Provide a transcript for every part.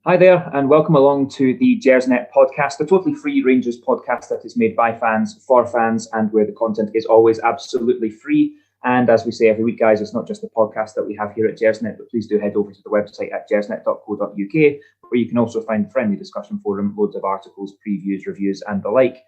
Hi there, and welcome along to the Gersnet Podcast, a totally free Rangers podcast that is made by fans, for fans, and where the content is always absolutely free. And as we say every week, guys, it's not just the podcast that we have here at Gersnet, but please do head over to the website at gersnet.co.uk, where you can also find a friendly discussion forum, loads of articles, previews, reviews, and the like.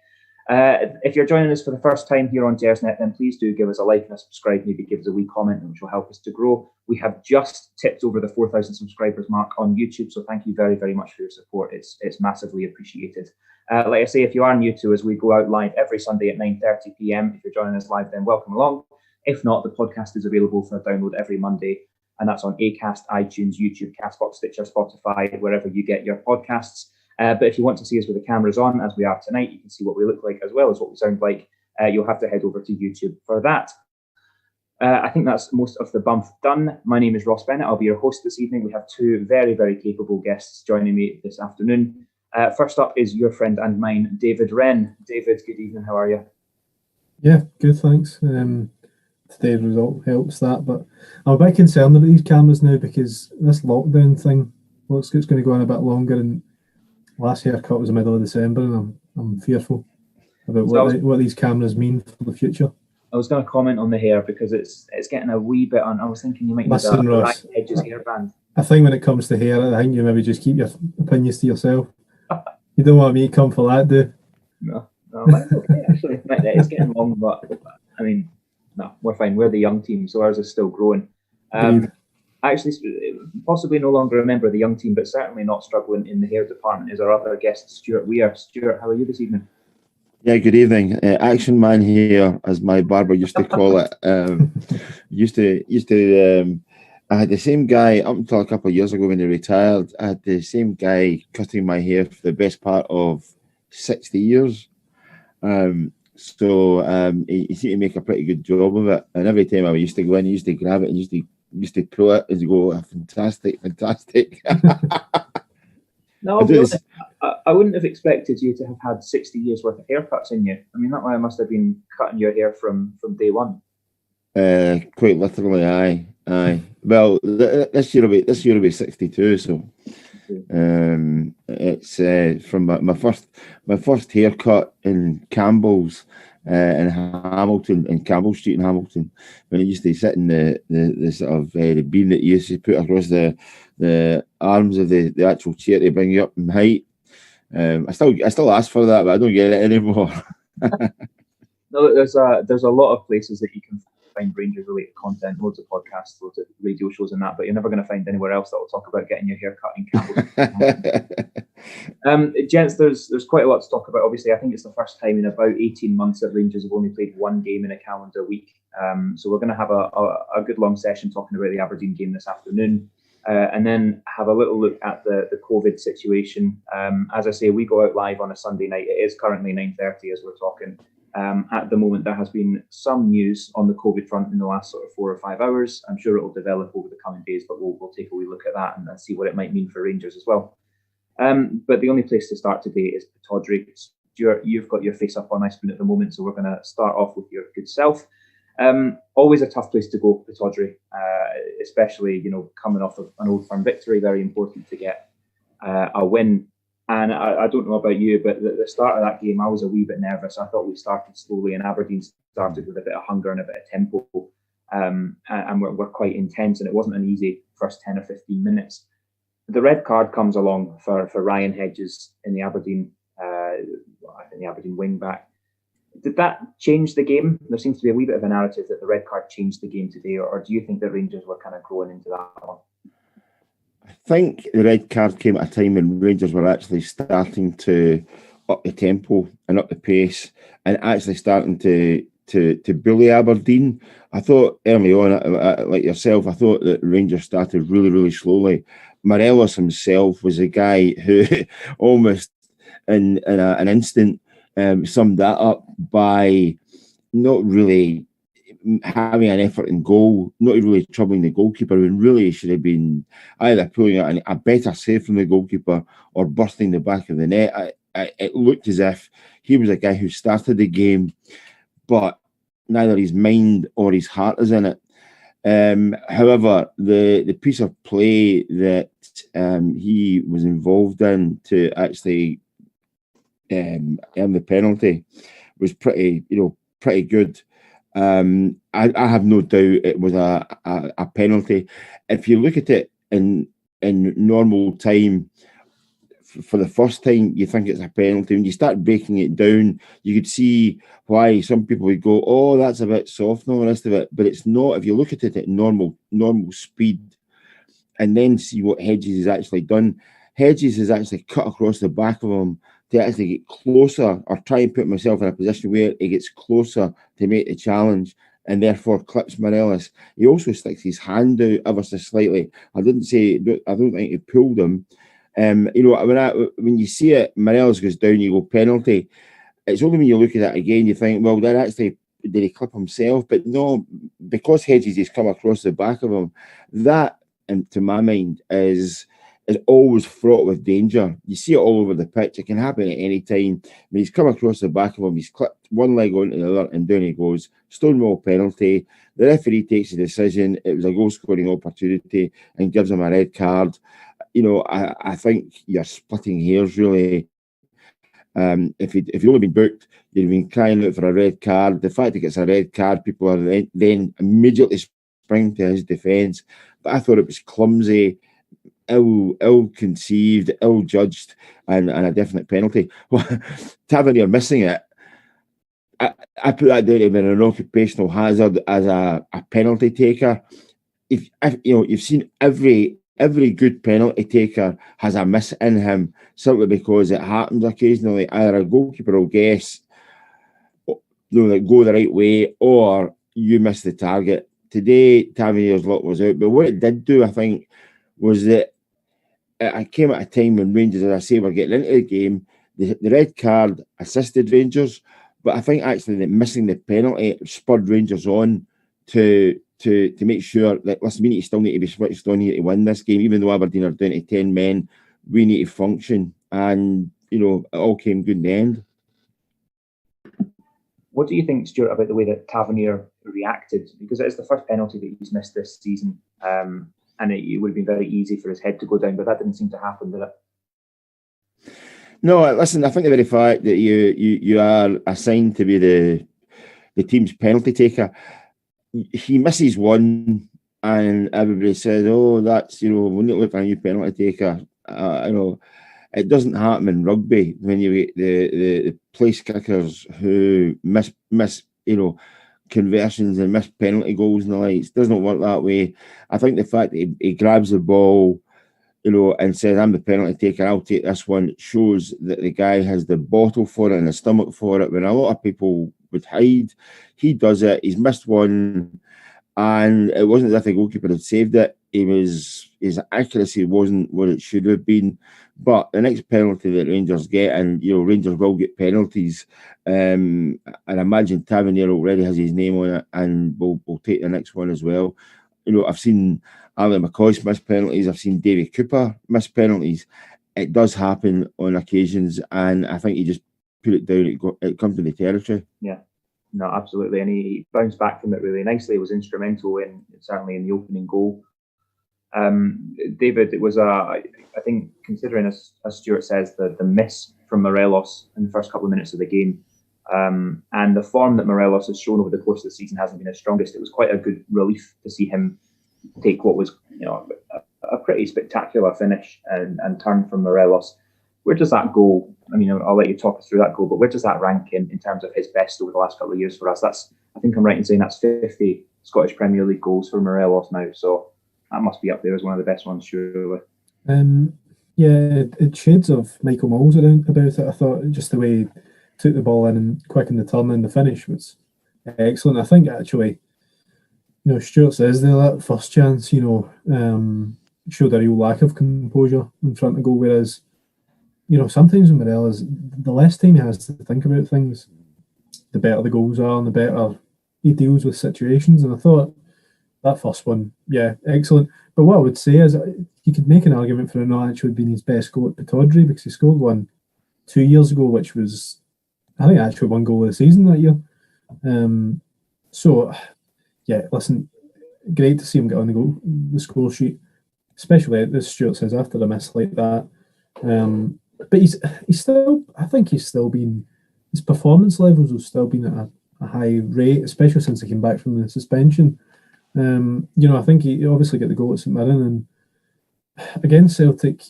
If you're joining us for the first time here on Gersnet, then please do give us a like and a subscribe, maybe give us a wee comment, which will help us to grow. We have just tipped over the 4,000 subscribers mark on YouTube, so thank you very, very much for your support. It's massively appreciated. Like I say, if you are new to us, we go out live every Sunday at 9:30 p.m. If you're joining us live, then welcome along. If not, the podcast is available for download every Monday, and that's on Acast, iTunes, YouTube, Castbox, Stitcher, Spotify, wherever you get your podcasts. But if you want to see us with the cameras on, as we are tonight, you can see what we look like as well as what we sound like. You'll have to head over to YouTube for that. I think that's most of the bump done. My name is Ross Bennett. I'll be your host this evening. We have two very, very capable guests joining me this afternoon. First up is your friend and mine, David Wren. David, good evening. How are you? Yeah, good, thanks. Today's result helps that, but I'm a bit concerned about these cameras now because this lockdown thing looks like it's going to go on a bit longer, and last haircut was the middle of December, and I'm fearful about what these cameras mean for the future. I was going to comment on the hair because it's getting a wee bit on. I was thinking you might need a Ryan Hedges hairband. I think when it comes to hair, I think you maybe just keep your opinions to yourself. You don't want me to come for that, do you? No, that's okay, actually. It's getting long, but I mean, no, we're fine. We're the young team, so ours is still growing. Actually, possibly no longer a member of the young team, but certainly not struggling in the hair department is our other guest, Stewart Weir. Stewart, how are you this evening? Yeah, good evening. Action man here, as my barber used to call it. I had the same guy up until a couple of years ago when he retired. I had the same guy cutting my hair for the best part of 60 years. He seemed to make a pretty good job of it. And every time I used to go in, he used to grab it and used to pull it and go, fantastic. No, I wouldn't have expected you to have had 60 years worth of haircuts in you. I mean, that way I must have been cutting your hair from day one. Quite literally, aye. Well, this year will be 62. So, it's from my first haircut in Campbell's in Hamilton, in Campbell Street in Hamilton, when I used to sit in the sort of the beam that you used to put across the arms of the actual chair to bring you up in height. I still ask for that, but I don't get it anymore. No, there's a lot of places that you can find Rangers related content, loads of podcasts, loads of radio shows and that, but you're never going to find anywhere else that will talk about getting your hair cut in Campbell. Gents, there's quite a lot to talk about. Obviously, I think it's the first time in about 18 months that Rangers have only played one game in a calendar week. So we're going to have a good long session talking about the Aberdeen game this afternoon. And then have a little look at the COVID situation. As I say, we go out live on a Sunday night. It is currently 9:30 as we're talking. At the moment, there has been some news on the COVID front in the last sort of 4 or 5 hours. I'm sure it will develop over the coming days, but we'll take a wee look at that and see what it might mean for Rangers as well. But the only place to start today is Pittodrie. Stuart, you've got your face up on ice at the moment, so we're going to start off with your good self. Always a tough place to go, Pittodrie, especially coming off of an Old Firm victory. Very important to get a win. And I don't know about you, but the start of that game, I was a wee bit nervous. I thought we started slowly, and Aberdeen started with a bit of hunger and a bit of tempo, and we're quite intense. And it wasn't an easy first 10 or 15 minutes. The red card comes along for Ryan Hedges in the Aberdeen, the Aberdeen wing back. Did that change the game? There seems to be a wee bit of a narrative that the red card changed the game today, or do you think that Rangers were kind of growing into that one? I think the red card came at a time when Rangers were actually starting to up the tempo and up the pace and actually starting to bully Aberdeen. I thought early on, like yourself, I thought that Rangers started really, really slowly. Morelos himself was a guy who almost in an instant summed that up by not really having an effort in goal, not really troubling the goalkeeper, when really should have been either pulling out a better save from the goalkeeper or bursting the back of the net. It looked as if he was a guy who started the game, but neither his mind or his heart is in it. However, the piece of play that he was involved in to actually earn the penalty was pretty good. I have no doubt it was a penalty. If you look at it in normal time, for the first time, you think it's a penalty. When you start breaking it down, you could see why some people would go, "Oh, that's a bit soft," and all the rest of it. But it's not. If you look at it at normal speed, and then see what Hedges has actually done, Hedges has actually cut across the back of him to actually get closer, or try and put himself in a position where he gets closer to make the challenge, and therefore clips Morelos. He also sticks his hand out ever so slightly. I don't think he pulled him. When you see it, Morelos goes down, you go penalty. It's only when you look at it again, you think, well, did he clip himself? But no, because Hedges has come across the back of him, that, and to my mind, is always fraught with danger. You see it all over the pitch. It can happen at any time. When he's come across the back of him, he's clipped one leg onto the other, and down he goes. Stonewall penalty. The referee takes a decision. It was a goal-scoring opportunity and gives him a red card. I think you're splitting hairs, really. If you'd only been booked, you'd have been crying out for a red card. The fact he gets a red card, people are then immediately spring to his defence. But I thought it was clumsy, ill-conceived, ill-judged, and a definite penalty. Tavernier missing it, I put that down to being an occupational hazard as a penalty taker. If you've seen every good penalty taker has a miss in him, simply because it happens occasionally. Either a goalkeeper will guess, go the right way, or you miss the target. Today, Tavernier's luck was out, but what it did do, I think, was that it came at a time when Rangers, as I say, were getting into the game. The red card assisted Rangers, but I think actually that missing the penalty spurred Rangers on to make sure that, listen, we still need to be switched on here to win this game, even though Aberdeen are down to 10 men. We need to function, and it all came good in the end. What do you think, Stewart, about the way that Tavernier reacted? Because it is the first penalty that he's missed this season, and it would have been very easy for his head to go down, but that didn't seem to happen, did it? No, listen, I think the very fact that you are assigned to be the team's penalty taker, he misses one, and everybody says, "Oh, that's we need to look for a new penalty taker." It doesn't happen in rugby when you get the place kickers who miss conversions and miss penalty goals and the likes. It doesn't work that way. I think the fact that he grabs the ball, and says, "I'm the penalty taker, I'll take this one," shows that the guy has the bottle for it and the stomach for it. When a lot of people would hide, he does it. He's missed one, and it wasn't as if the goalkeeper had saved it. His accuracy wasn't what it should have been. But the next penalty that Rangers get, and Rangers will get penalties, and I imagine Tavernier already has his name on it, and will take the next one as well. I've seen Ali McCoy miss penalties. I've seen Davy Cooper miss penalties. It does happen on occasions, and I think you just put it down. It comes to the territory. Yeah, no, absolutely, and he bounced back from it really nicely. He was instrumental certainly in the opening goal. David, it was I think, considering as Stewart says, the miss from Morelos in the first couple of minutes of the game, and the form that Morelos has shown over the course of the season hasn't been his strongest. It was quite a good relief to see him take what was a pretty spectacular finish and turn from Morelos. Where does that go? I mean, I'll let you talk us through that goal, but where does that rank in terms of his best over the last couple of years for us? I think I'm right in saying that's 50 Scottish Premier League goals for Morelos now, so that must be up there as one of the best ones, surely. Yeah, it shades of Michael Moles about it. I thought just the way he took the ball in and quickened the turn and the finish was excellent. I think actually, Stewart says there, that first chance, showed a real lack of composure in front of goal, whereas, sometimes with Morelos, the less time he has to think about things, the better the goals are and the better he deals with situations. And I thought that first one, yeah, excellent. But what I would say is you could make an argument for it not actually being his best goal at Pittodrie, because he scored one 2 years ago, which was, I think, actually one goal of the season that year. So, yeah, listen, great to see him get on the score sheet, especially as Stewart says after a miss like that. But he's still, I think he's still been, his performance levels have still been at a high rate, especially since he came back from the suspension. I think he obviously got the goal at St Mirren, and against Celtic,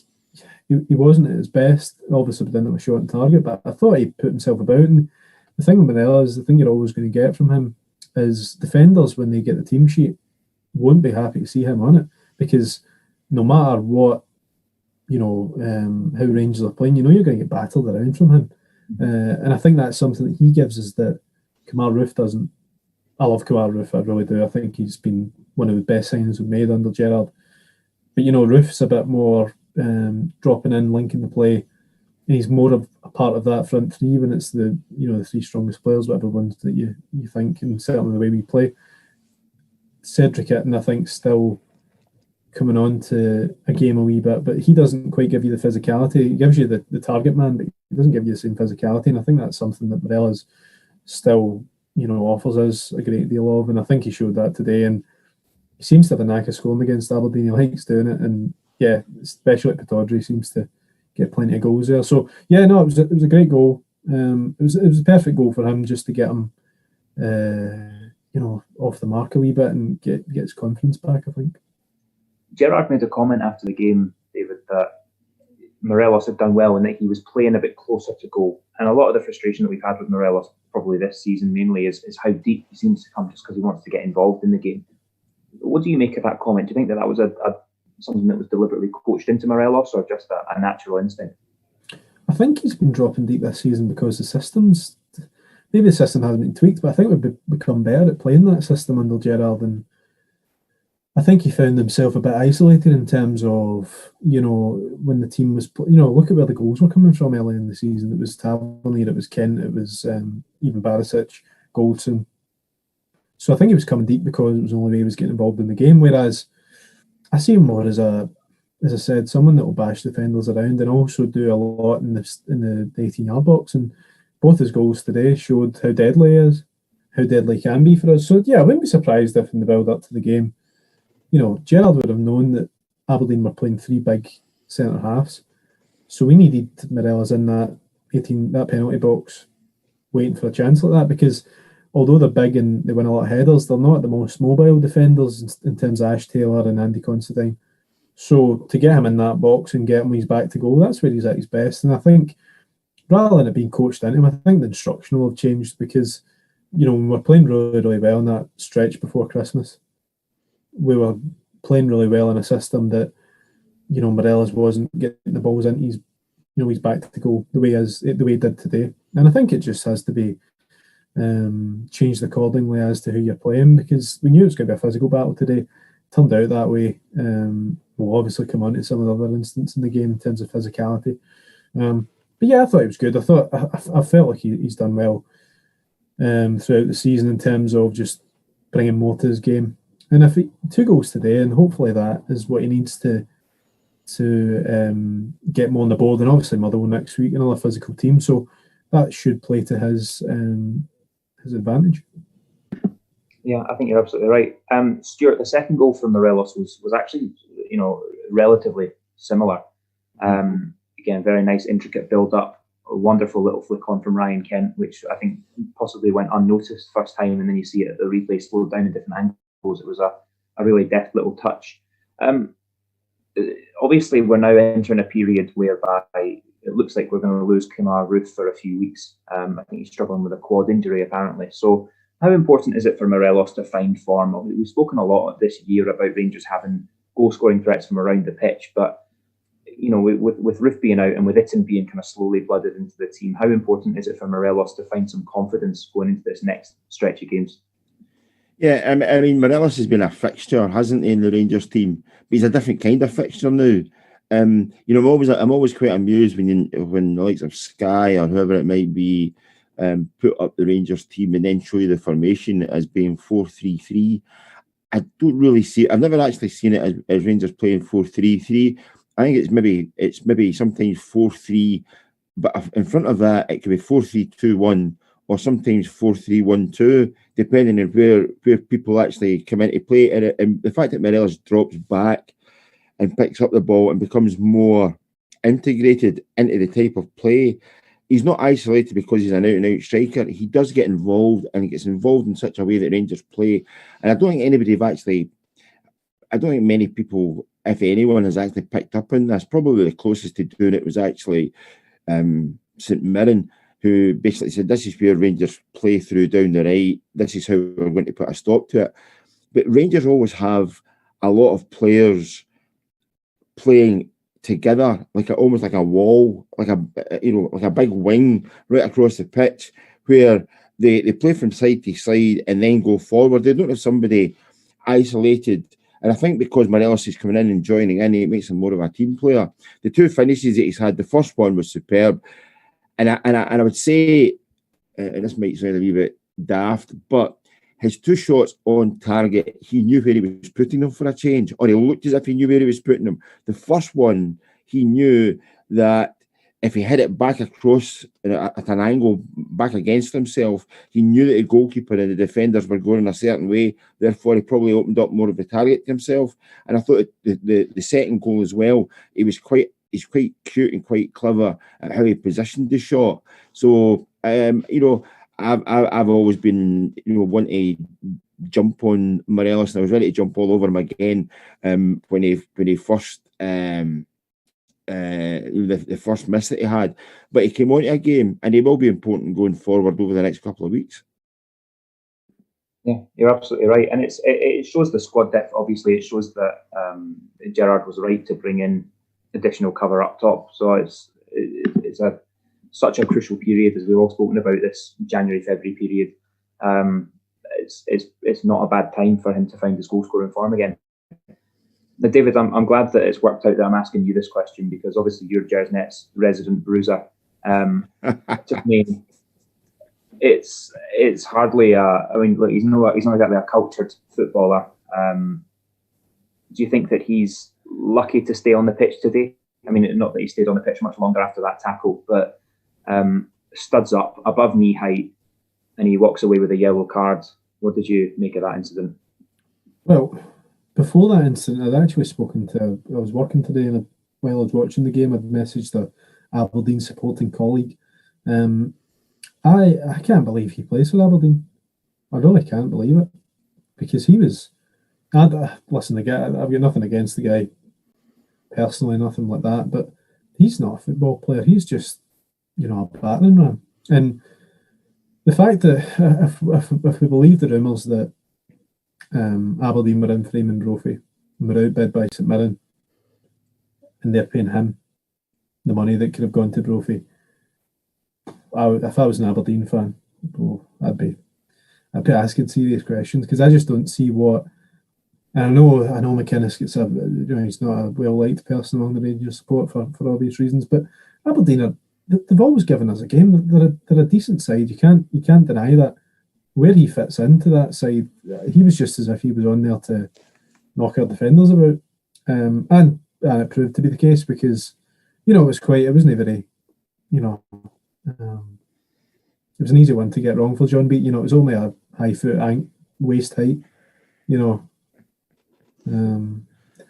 he wasn't at his best. Obviously, didn't have a shot on target, but I thought he put himself about. And the thing with Morelos, the thing you're always going to get from him is defenders, when they get the team sheet, won't be happy to see him on it, because no matter what, how Rangers are playing, you're going to get battled around from him. And I think that's something that he gives us that Kemar Roofe doesn't. I love Kemar Roofe, I really do. I think he's been one of the best signings we've made under Gerrard. But Roofe's a bit more dropping in, linking the play, and he's more of a part of that front three when it's the the three strongest players, whatever ones that you think, and certainly the way we play. Cedric Itten, I think, still coming on to a game a wee bit, but he doesn't quite give you the physicality. He gives you the target man, but he doesn't give you the same physicality, and I think that's something that Morelos still offers us a great deal of, and I think he showed that today. And he seems to have a knack of scoring against Aberdeen. He likes doing it, and yeah, especially at Pittodrie, seems to get plenty of goals there. So yeah, no, it was a great goal. It was a perfect goal for him, just to get him off the mark a wee bit and get his confidence back, I think. Gerrard made a comment after the game, David, that Morelos had done well and that he was playing a bit closer to goal. And a lot of the frustration that we've had with Morelos, probably this season mainly, is how deep he seems to come just because he wants to get involved in the game. What do you make of that comment? Do you think that was something that was deliberately coached into Morelos, or just a natural instinct? I think he's been dropping deep this season because maybe the system hasn't been tweaked, but I think we've become better at playing that system under Gerrard, and I think he found himself a bit isolated in terms of, when the team was, look at where the goals were coming from early in the season. It was Tavernier, it was Kent, it was even Barisic, Goldson. So I think he was coming deep because it was the only way he was getting involved in the game. Whereas I see him more as I said, someone that will bash defenders around and also do a lot in the 18-yard box. And both his goals today showed how deadly he is, how deadly he can be for us. So yeah, I wouldn't be surprised if in the build up to the game, Gerrard would have known that Aberdeen were playing three big centre halves. So we needed Morelos in that penalty box waiting for a chance like that, because although they're big and they win a lot of headers, they're not the most mobile defenders in terms of Ash Taylor and Andy Considine. So to get him in that box and get him when he's back to goal, that's where he's at his best. And I think rather than it being coached into him, I think the instruction will have changed, because, when we're playing really, really well in that stretch before Christmas, we were playing really well in a system that, Morelos wasn't getting the balls in. He's back to goal the way he did today. And I think it just has to be changed accordingly as to who you're playing, because we knew it was going to be a physical battle today. Turned out that way. We'll obviously come on to some of the other instances in the game in terms of physicality. But yeah, I thought it was good. I felt like he's done well throughout the season in terms of just bringing more to his game. And if 2 goals today, and hopefully that is what he needs to get more on the board. And obviously Motherwell next week, another physical team, so that should play to his advantage. Yeah, I think you're absolutely right. Stewart, the second goal from Morelos was actually, relatively similar. Again, very nice, intricate build-up, a wonderful little flick on from Ryan Kent, which I think possibly went unnoticed first time, and then you see it at the replay slowed down in different angles. It was a really deft little touch. Obviously, we're now entering a period whereby it looks like we're going to lose Kemar Roofe for a few weeks. I think he's struggling with a quad injury, apparently. So how important is it for Morelos to find form? We've spoken a lot this year about Rangers having goal-scoring threats from around the pitch, but with Roofe being out and with Itten being kind of slowly blooded into the team, how important is it for Morelos to find some confidence going into this next stretch of games? Yeah, I mean, Morelos has been a fixture, hasn't he, in the Rangers team? But he's a different kind of fixture now. I'm always quite amused when the likes of Sky or whoever it might be put up the Rangers team and then show you the formation as being 4-3-3. I don't really see it. I've never actually seen it as Rangers playing 4-3-3. I think it's maybe sometimes 4-3, but in front of that it could be 4-3-2-1 or sometimes 4-3-1-2, depending on where people actually come into play. And the fact that Morelos drops back and picks up the ball and becomes more integrated into the type of play, he's not isolated because he's an out-and-out striker. He does get involved, and he gets involved in such a way that Rangers play. And I don't think many people, if anyone, has actually picked up on this. Probably the closest to doing it was actually St Mirren, who basically said, this is where Rangers play through down the right. This is how we're going to put a stop to it. But Rangers always have a lot of players playing together, almost like a wall, like a big wing right across the pitch, where they play from side to side and then go forward. They don't have somebody isolated. And I think because Morelos is coming in and joining in, it makes him more of a team player. The two finishes that he's had, the first one was superb. And I would say, and this might sound a wee bit daft, but his two shots on target, he knew where he was putting them for a change, or he looked as if he knew where he was putting them. The first one, he knew that if he hit it back across at an angle, back against himself, he knew that the goalkeeper and the defenders were going in a certain way. Therefore, he probably opened up more of the target to himself. And I thought the second goal as well, he's quite cute and quite clever at how he positioned the shot. So, I've always been, wanting to jump on Morelos, and I was ready to jump all over him again when he first. The first miss that he had, but he came onto a game, and he will be important going forward over the next couple of weeks. Yeah, you're absolutely right, and it shows the squad depth. Obviously, it shows that Gerrard was right to bring in additional cover up top. So it's such a crucial period, as we've all spoken about, this January-February period. It's not a bad time for him to find his goal scoring form again. Now, David, I'm glad that it's worked out that I'm asking you this question, because obviously you're Gersnet's resident bruiser. To me, it's hardly look, he's not exactly a cultured footballer. Do you think that he's lucky to stay on the pitch today? I mean, not that he stayed on the pitch much longer after that tackle, but studs up above knee height, and he walks away with a yellow card. What did you make of that incident? Well, before that incident, I'd actually I was working today, and while I was watching the game, I'd messaged a Aberdeen supporting colleague. I can't believe he plays for Aberdeen. I really can't believe it, because he was. Listen, I've got nothing against the guy personally, nothing like that, but he's not a football player. He's just, a battering ram. And the fact that if we believe the rumours that Aberdeen were in for Eamon Brophy and were outbid by St Mirren, and they're paying him the money that could have gone to Brophy, if I was an Aberdeen fan, I'd be asking serious questions, because I just don't see what. And I know McInnes gets he's not a well liked person among the Rangers support for obvious reasons, but Aberdeen they've always given us a game. They're a decent side. You can't deny that. Where he fits into that side, he was just as if he was on there to knock our defenders about, and it proved to be the case, because it wasn't very, it was an easy one to get wrong for John Beat. It was only a high foot waist height, There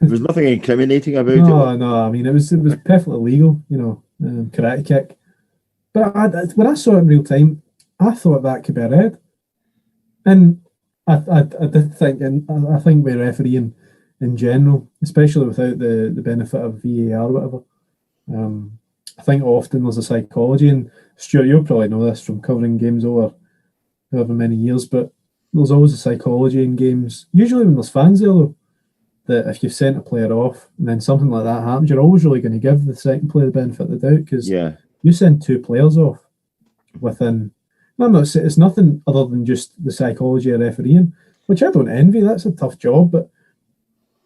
was nothing incriminating about it. No, I mean, it was perfectly legal, karate kick. But when I saw it in real time, I thought that could be a red. And I did think, and I think with refereeing in general, especially without the benefit of VAR or whatever, I think often there's a psychology, and Stewart, you'll probably know this from covering games over however many years, but there's always a psychology in games, usually when there's fans there, though, that if you've sent a player off and then something like that happens, you're always really going to give the second player the benefit of the doubt, because you send two players off within. I'm not saying it's nothing other than just the psychology of refereeing, which I don't envy. That's a tough job, but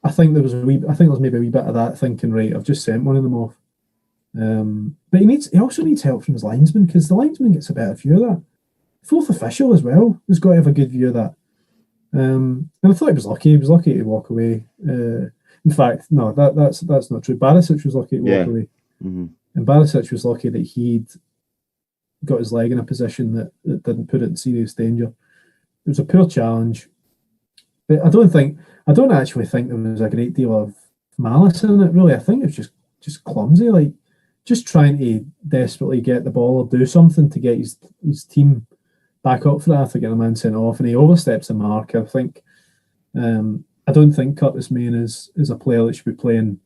I think there's maybe a wee bit of that thinking. Right, I've just sent one of them off. But he also needs help from his linesman, because the linesman gets a better view of that. Fourth official as well has got to have a good view of that. And I thought he was lucky. He was lucky to walk away. In fact, no, that's not true. Barisic was lucky to walk away, and Barisic was lucky that he'd got his leg in a position that didn't put it in serious danger. It was a poor challenge. But I don't actually think there was a great deal of malice in it, really. I think it was just clumsy, like just trying to desperately get the ball or do something to get his team back up for that after getting a man sent off, and he oversteps the mark. I think I don't think Curtis Main is a player that should be playing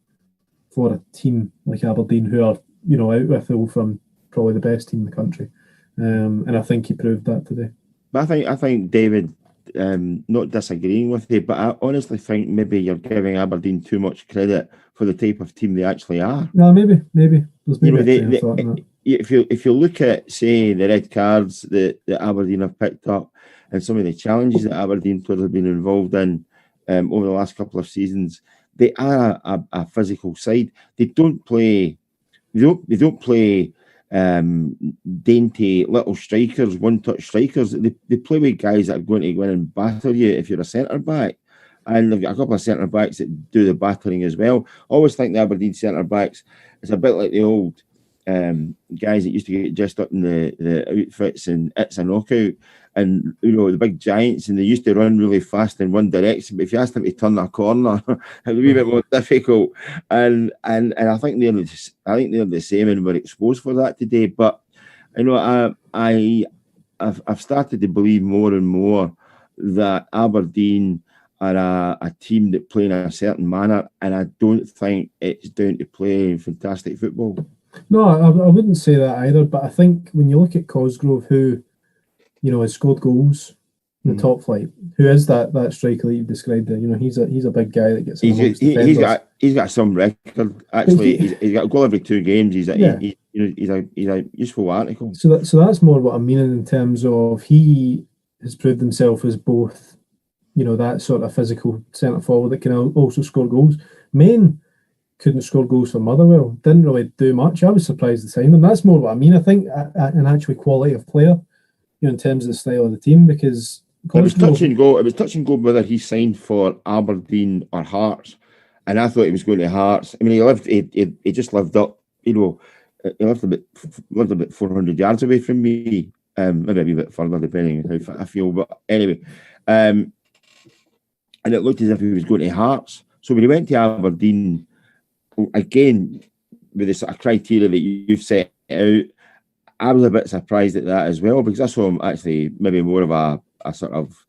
for a team like Aberdeen, who are, you know, out with Hill from probably the best team in the country. And I think he proved that today. But I think David, not disagreeing with you, but I honestly think maybe you're giving Aberdeen too much credit for the type of team they actually are. No, maybe. There's maybe you know, if you look at, say, the red cards that Aberdeen have picked up and some of the challenges that Aberdeen players have been involved in over the last couple of seasons, they are a physical side. They don't play dainty little strikers, one-touch strikers. They play with guys that are going to go in and batter you if you're a centre-back. And they've got a couple of centre-backs that do the battering as well. I always think the Aberdeen centre-backs, it's a bit like the old guys that used to get dressed up in the outfits and It's a Knockout. And, you know, the big giants, and they used to run really fast in one direction. But if you asked them to turn a corner, it would be a bit more difficult. And I think they're the same, and we're exposed for that today. But you know, I've started to believe more and more that Aberdeen are a team that play in a certain manner, and I don't think it's down to playing fantastic football. No, I wouldn't say that either. But I think when you look at Cosgrove, who, you know, has scored goals in the top flight, who is that striker that you've described there? You know, he's a big guy that gets. He's got some record actually. He's got a goal every 2 games. He's a useful article. So that's more what I'm meaning in terms of he has proved himself as both, you know, that sort of physical centre forward that can also score goals. Main couldn't score goals for Motherwell. Didn't really do much. I was surprised to sign them. That's more what I mean. I think an actual quality of player, you know, in terms of the style of the team, because it was touch and go. It was touch and go whether he signed for Aberdeen or Hearts, and I thought he was going to Hearts. I mean, he just lived up. You know, he lived about 400 yards away from me. Maybe a wee bit further, depending on how I feel. But anyway, and it looked as if he was going to Hearts. So when he went to Aberdeen, again with the sort of criteria that you've set out, I was a bit surprised at that as well, because I saw him actually maybe more of a sort of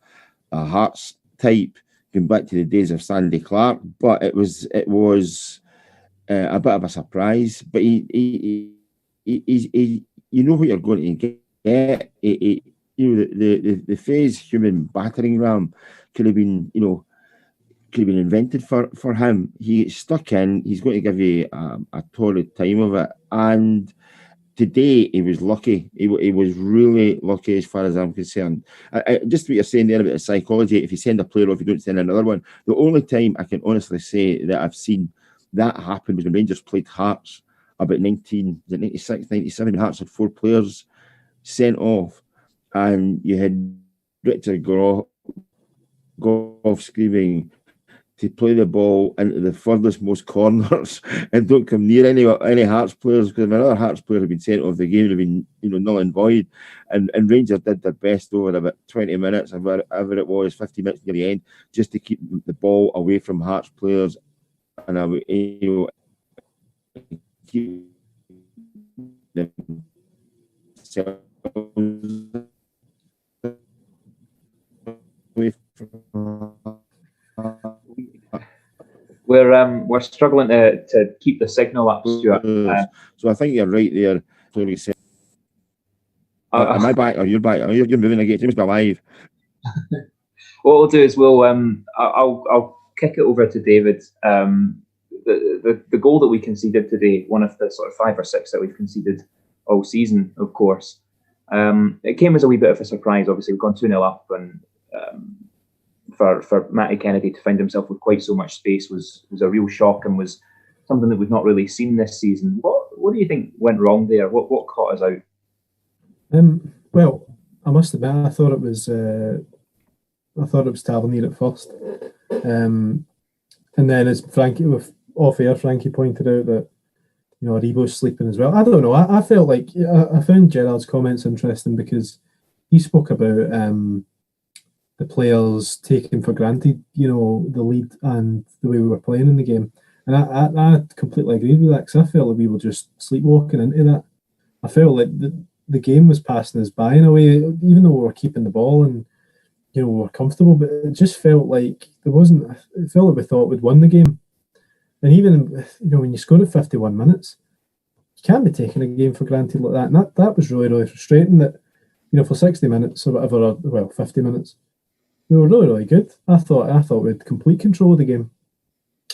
a Hearts type, going back to the days of Sandy Clark. But it was a bit of a surprise. But he you know what you're going to get. You know, the phrase "human battering ram" could have been invented for him. He stuck in. He's going to give you a torrid time of it. And today he was lucky. He was really lucky as far as I'm concerned. Just what you're saying there about the psychology, if you send a player off, you don't send another one. The only time I can honestly say that I've seen that happen was when Rangers played Hearts about 96, 97. Hearts had 4 players sent off, and you had Richard Goff screaming to play the ball into the furthest most corners and don't come near any Hearts players, because if another Hearts player had been sent off the game, it would have been, you know, null and void. And Rangers did their best over about 20 minutes, or whatever it was, 50 minutes near the end, just to keep the ball away from Hearts players, and keep themselves away from. We're struggling to keep the signal up, Stuart. So I think you're right there. Am I back? Or you're back? You're moving again. You must be alive. What we'll do is I'll kick it over to David. The goal that we conceded today, one of the sort of 5 or 6 that we've conceded all season, of course, it came as a wee bit of a surprise. Obviously, we've gone 2-0 up, and for Matty Kennedy to find himself with quite so much space was a real shock, and was something that we've not really seen this season. What do you think went wrong there? What caught us out? Well, I must admit, I thought it was Tavernier at first, and then as Frankie Frankie pointed out that Aribo's sleeping as well. I don't know. I felt like I found Gerrard's comments interesting because he spoke about the players taking for granted, the lead and the way we were playing in the game. And I completely agreed with that, because I felt like we were just sleepwalking into that. I felt like the game was passing us by in a way, even though we were keeping the ball and we were comfortable, but it just felt like it felt like we thought we'd won the game. And even when you score at 51 minutes, you can't be taking a game for granted like that. And that was really, really frustrating, that for 60 minutes or whatever, 50 minutes, we were really, really good. I thought we had complete control of the game.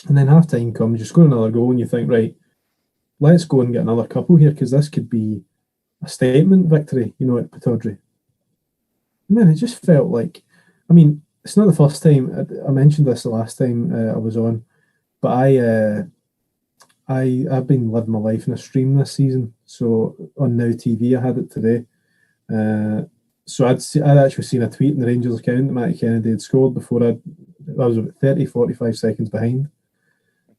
And then half time comes, you score another goal, and you think, right, let's go and get another couple here, because this could be a statement victory, at Pittodrie. And then it just felt like, it's not the first time. I mentioned this the last time I was on, but I've been living my life in a stream this season. So on Now TV, I had it today. So I'd actually seen a tweet in the Rangers account that Matty Kennedy had scored before I was about 30, 45 seconds behind.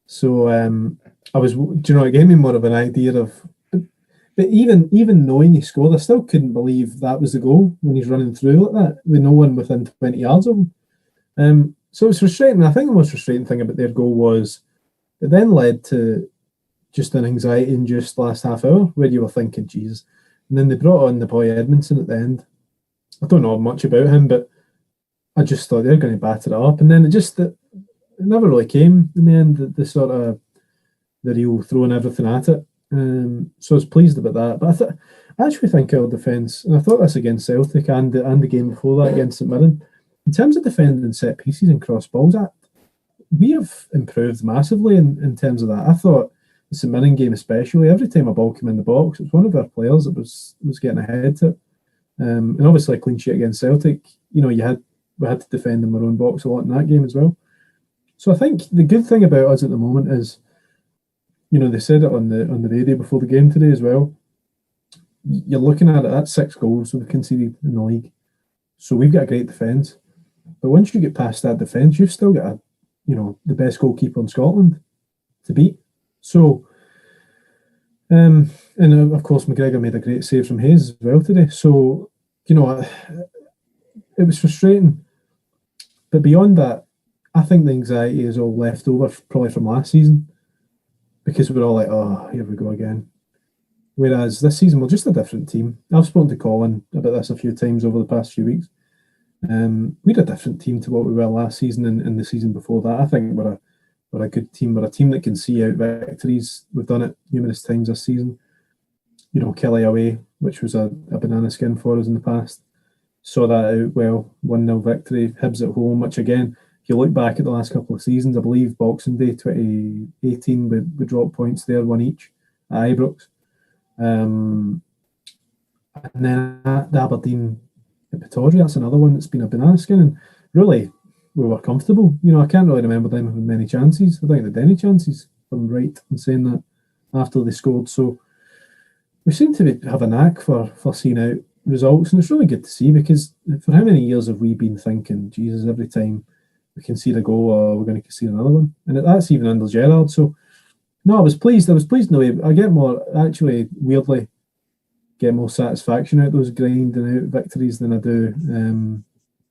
So I was, it gave me more of an idea of, but even knowing he scored, I still couldn't believe that was the goal when he's running through like that with no one within 20 yards of him. So it was frustrating. I think the most frustrating thing about their goal was it then led to just an anxiety-induced last half hour where you were thinking, Jesus. And then they brought on the boy Edmondson at the end. I don't know much about him, but I just thought they're going to batter it up. And then it never really came in the end, the sort of the real throwing everything at it. So I was pleased about that. But I actually think our defence, and I thought this against Celtic and the game before that against St Mirren, in terms of defending set pieces and cross balls, we have improved massively in terms of that. I thought the St Mirren game especially, every time a ball came in the box, it was one of our players that was getting ahead to it. And obviously a clean sheet against Celtic, we had to defend in our own box a lot in that game as well. So I think the good thing about us at the moment is, they said it on the radio before the game today as well. You're looking at it, that's 6 goals we've conceded in the league. So we've got a great defence. But once you get past that defence, you've still got the best goalkeeper in Scotland to beat. So, and of course McGregor made a great save from Hayes as well today. So, it was frustrating. But beyond that, I think the anxiety is all left over probably from last season, because we're all like, oh, here we go again. Whereas this season, we're just a different team. I've spoken to Colin about this a few times over the past few weeks. We're a different team to what we were last season and the season before that. I think we're a good team. We're a team that can see out victories. We've done it numerous times this season. Kelly away, which was a banana skin for us in the past. Saw that out well. 1-0 victory. Hibs at home, which again, if you look back at the last couple of seasons, I believe Boxing Day 2018, we dropped points there, 1 each at Ibrox. And then at Aberdeen at Pittodrie, that's another one that's been a banana skin. And really, we were comfortable. I can't really remember them having many chances. I think they had any chances, if I'm right in saying that, after they scored. So we seem to have a knack for seeing out results, and it's really good to see, because for how many years have we been thinking, Jesus, every time we concede a goal, or we're going to concede another one, and that's even under Gerrard. So no, I was pleased in the way I get more, actually weirdly get more satisfaction out of those grinding out victories than I do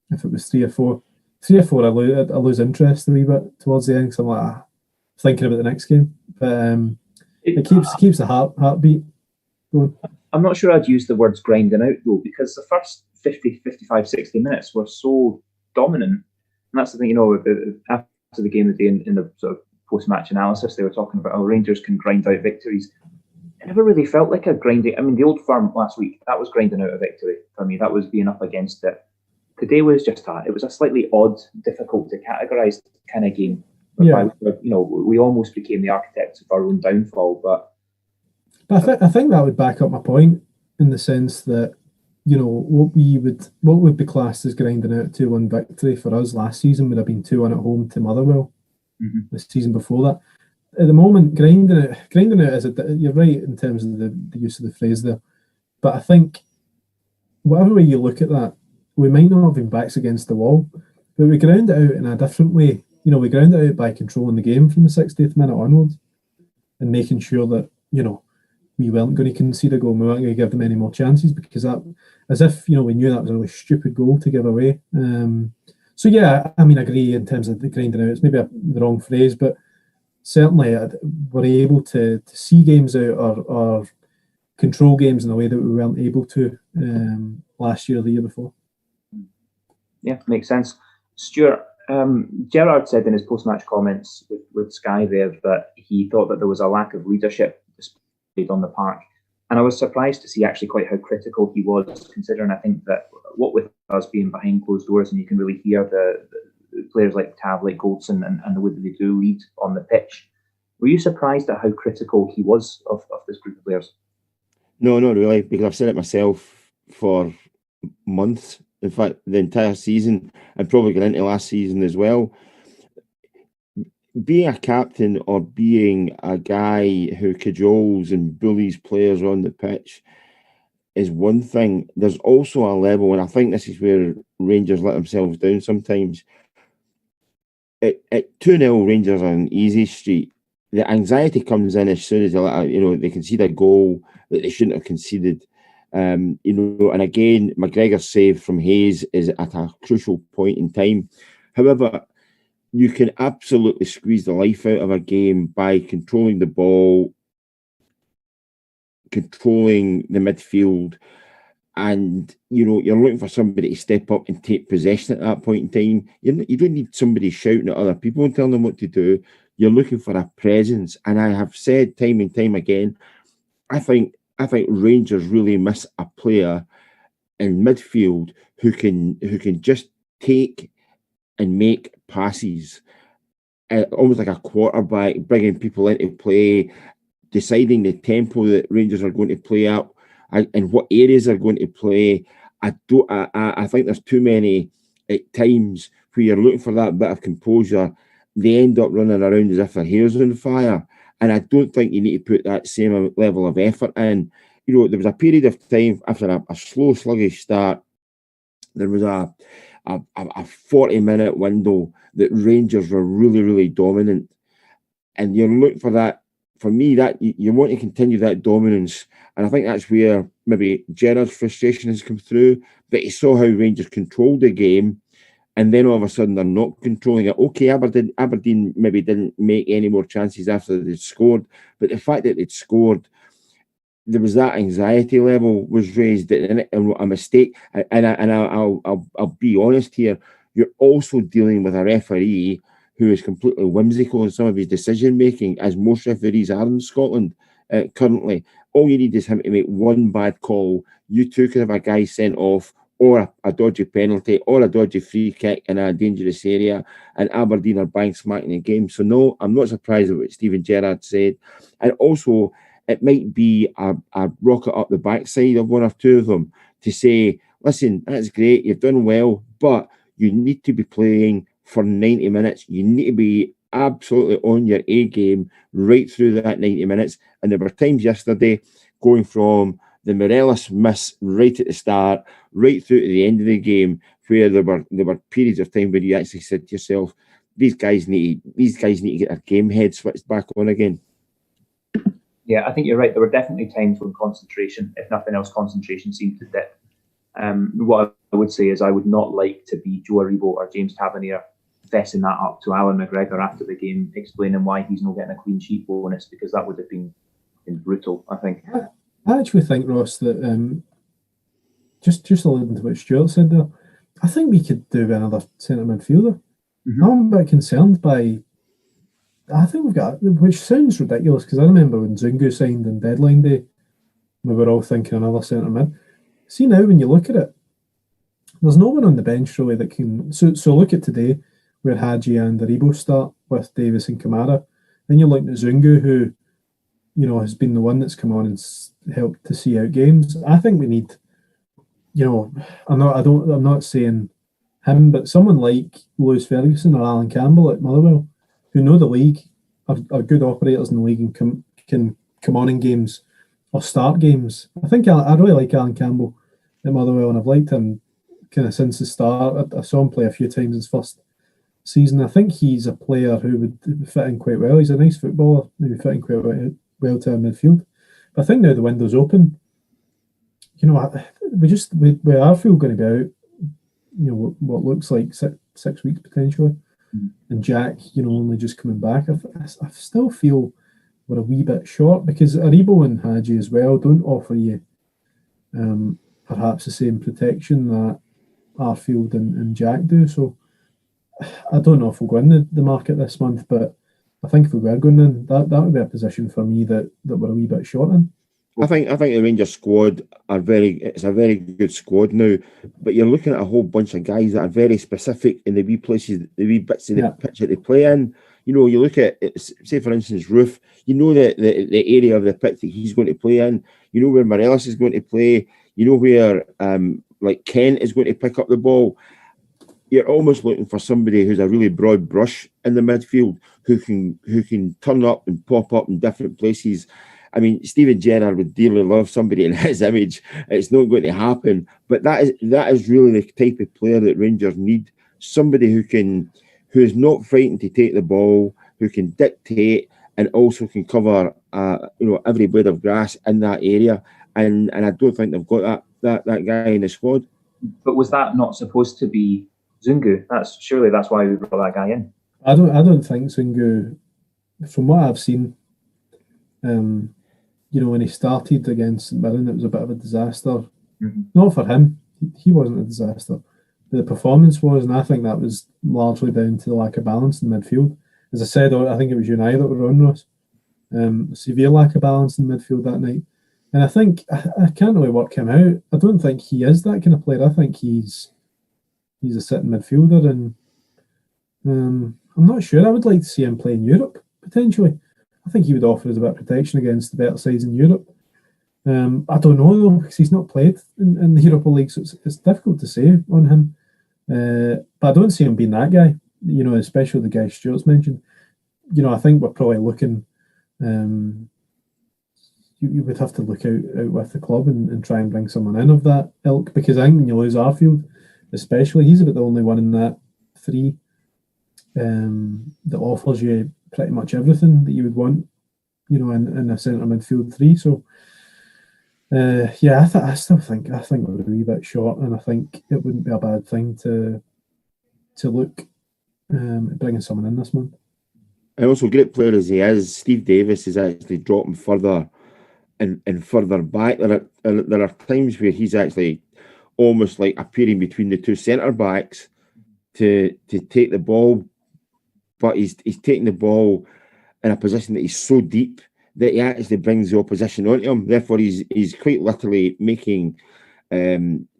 if it was 3 or 4. 3 or 4 I lose interest a wee bit towards the end, because I'm like thinking about the next game, but it keeps the heartbeat going. I'm not sure I'd use the words grinding out though, because the first 50, 55, 60 minutes were so dominant. And that's the thing, after the game today in the sort of post-match analysis, they were talking about how Rangers can grind out victories. It never really felt like a grinding. The Old Firm last week, that was grinding out a victory for me. That was being up against it. Today was just it was a slightly odd, difficult to categorise kind of game. Yeah. We almost became the architects of our own downfall, but I think that would back up my point, in the sense that what would be classed as grinding out a 2-1 victory for us last season would have been 2-1 at home to Motherwell. The season before that. At the moment, grinding out is you're right in terms of the use of the phrase there, but I think whatever way you look at that, we might not have been backs against the wall, but we ground it out in a different way. We ground it out by controlling the game from the 60th minute onwards, and making sure that we weren't going to concede a goal, we weren't going to give them any more chances, because that, as if, we knew that was a really stupid goal to give away. So yeah, I agree in terms of the grinding out. It's maybe the wrong phrase, but certainly we're able to see games out or control games in a way that we weren't able to last year or the year before. Yeah, makes sense. Stewart, Gerrard said in his post-match comments with Sky there that he thought that there was a lack of leadership displayed on the park. And I was surprised to see actually quite how critical he was, considering I think that what with us being behind closed doors and you can really hear the players like Tav, like Goldson and the way that they do lead on the pitch. Were you surprised at how critical he was of this group of players? No, not really, because I've said it myself for months. In fact, the entire season, and probably going into last season as well. Being a captain or being a guy who cajoles and bullies players on the pitch is one thing. There's also a level, and I think this is where Rangers let themselves down sometimes. At 2-0, Rangers are on easy street. The anxiety comes in as soon as they concede a goal that they shouldn't have conceded. And again, McGregor's save from Hayes is at a crucial point in time. However, you can absolutely squeeze the life out of a game by controlling the ball, controlling the midfield, and you're looking for somebody to step up and take possession at that point in time. You don't need somebody shouting at other people and telling them what to do. You're looking for a presence, and I have said time and time again, I think Rangers really miss a player in midfield who can just take and make passes, almost like a quarterback, bringing people into play, deciding the tempo that Rangers are going to play up and what areas are going to play. I think there's too many at times where you're looking for that bit of composure. They end up running around as if their hair's on fire. And I don't think you need to put that same level of effort in. There was a period of time after a slow, sluggish start, there was a 40-minute window that Rangers were really, really dominant. And you're looking for that. For me, that you want to continue that dominance. And I think that's where maybe Gerrard's frustration has come through. But he saw how Rangers controlled the game. And then all of a sudden they're not controlling it. Okay, Aberdeen maybe didn't make any more chances after they'd scored, but the fact that they'd scored, there was that anxiety level was raised, and a mistake. And I'll be honest here. You're also dealing with a referee who is completely whimsical in some of his decision making, as most referees are in Scotland currently. All you need is him to make one bad call. You too could have a guy sent off, or a dodgy penalty, or a dodgy free kick in a dangerous area, and Aberdeen are bang smacking the game. So no, I'm not surprised at what Steven Gerrard said. And also, it might be a rocket up the backside of one or two of them to say, listen, that's great, you've done well, but you need to be playing for 90 minutes. You need to be absolutely on your A game right through that 90 minutes. And there were times yesterday going from the Morelos miss right at the start, right through to the end of the game, where there were periods of time where you actually said to yourself, these guys need to get their game head switched back on again. Yeah, I think you're right. There were definitely times when concentration, if nothing else, concentration seemed to dip. What I would say is I would not like to be Joe Aribo or James Tavernier fessing that up to Alan McGregor after the game, explaining why he's not getting a clean sheet bonus, because that would have been brutal, I think. I actually think, Ross, that just alluding to what Stewart said there, I think we could do with another centre midfielder. Mm-hmm. I'm a bit concerned by, I think we've got, which sounds ridiculous, because I remember when Zungu signed on deadline day, we were all thinking another centre mid. See now, when you look at it, there's no one on the bench really that can. So look at today, where Hadji and Aribo start with Davis and Kamara. Then you're looking at Zungu, who, has been the one that's come on and helped to see out games. I think we need, I'm not saying him, but someone like Lewis Ferguson or Alan Campbell at Motherwell, who know the league, are good operators in the league and can come on in games or start games. I think I really like Alan Campbell at Motherwell, and I've liked him kind of since the start. I saw him play a few times his first season. I think he's a player who would fit in quite well. He's a nice footballer, maybe fit in quite well to our midfield. But I think now the window's open. We are still going to be out. What looks like six weeks potentially, and Jack, only just coming back. I still feel we're a wee bit short because Aribo and Hadji as well don't offer you perhaps the same protection that Arfield and Jack do. So I don't know if we'll go in the market this month, but I think if we were going in, that would be a position for me that we're a wee bit short in. I think the Rangers squad it's a very good squad now, but you're looking at a whole bunch of guys that are very specific in the wee places, the wee bits of the pitch that they play in. You look at, say for instance, Roof, the area of the pitch that he's going to play in, where Morelos is going to play, where like Kent is going to pick up the ball. You're almost looking for somebody who's a really broad brush in the midfield, who can turn up and pop up in different places. I mean, Steven Gerrard would dearly love somebody in his image. It's not going to happen. But that is really the type of player that Rangers need. Somebody who is not frightened to take the ball, who can dictate and also can cover every blade of grass in that area. And I don't think they've got that guy in the squad. But was that not supposed to be Zungu? Surely that's why we brought that guy in. I don't think Zungu, from what I've seen, when he started against St Mirren, it was a bit of a disaster. Mm-hmm. Not for him. He wasn't a disaster. The performance was, and I think that was largely down to the lack of balance in the midfield. As I said, I think it was you and I that were on, Ross. Severe lack of balance in midfield that night. And I think I can't really work him out. I don't think he is that kind of player. I think he's a sitting midfielder, and I'm not sure. I would like to see him play in Europe, potentially. I think he would offer us a bit of protection against the better sides in Europe. I don't know, though, because he's not played in the Europa League, so it's difficult to say on him. But I don't see him being that guy, especially the guy Stewart's mentioned. I think we're probably looking... You would have to look out with the club and try and bring someone in of that ilk, because I think when you lose Arfield, especially, he's about the only one in that three that offers you pretty much everything that you would want, in a centre midfield three. So, I still think we're a wee bit short, and I think it wouldn't be a bad thing to look at bringing someone in this month. And also, great player as he is, Steve Davis is actually dropping further and further back. There are times where he's actually almost like appearing between the two centre backs to take the ball, but he's taking the ball in a position that he's so deep that he actually brings the opposition onto him. Therefore, he's quite literally making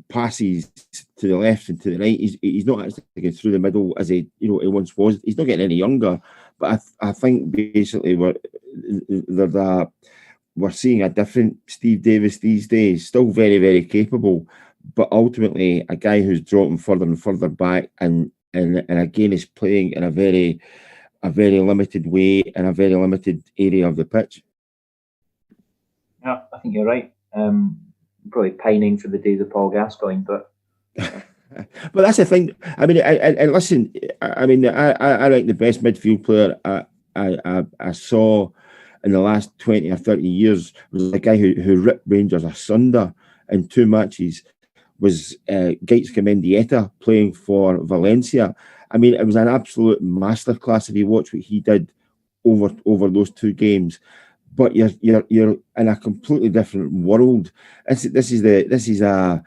passes to the left and to the right. He's not actually going through the middle as he once was. He's not getting any younger, but I think basically we're seeing a different Steve Davis these days. Still very, very capable, but ultimately a guy who's dropping further and further back, and again is playing in a very limited way in a very limited area of the pitch. Yeah, I think you're right. Probably pining for the days of Paul Gascoigne, but but that's the thing. I mean, and listen, I mean, I think the best midfield player I saw in the last 20 or 30 years was a guy who ripped Rangers asunder in two matches. Was Gates Mendieta playing for Valencia. I mean, it was an absolute masterclass if you watch what he did over those two games. But you're in a completely different world. This is the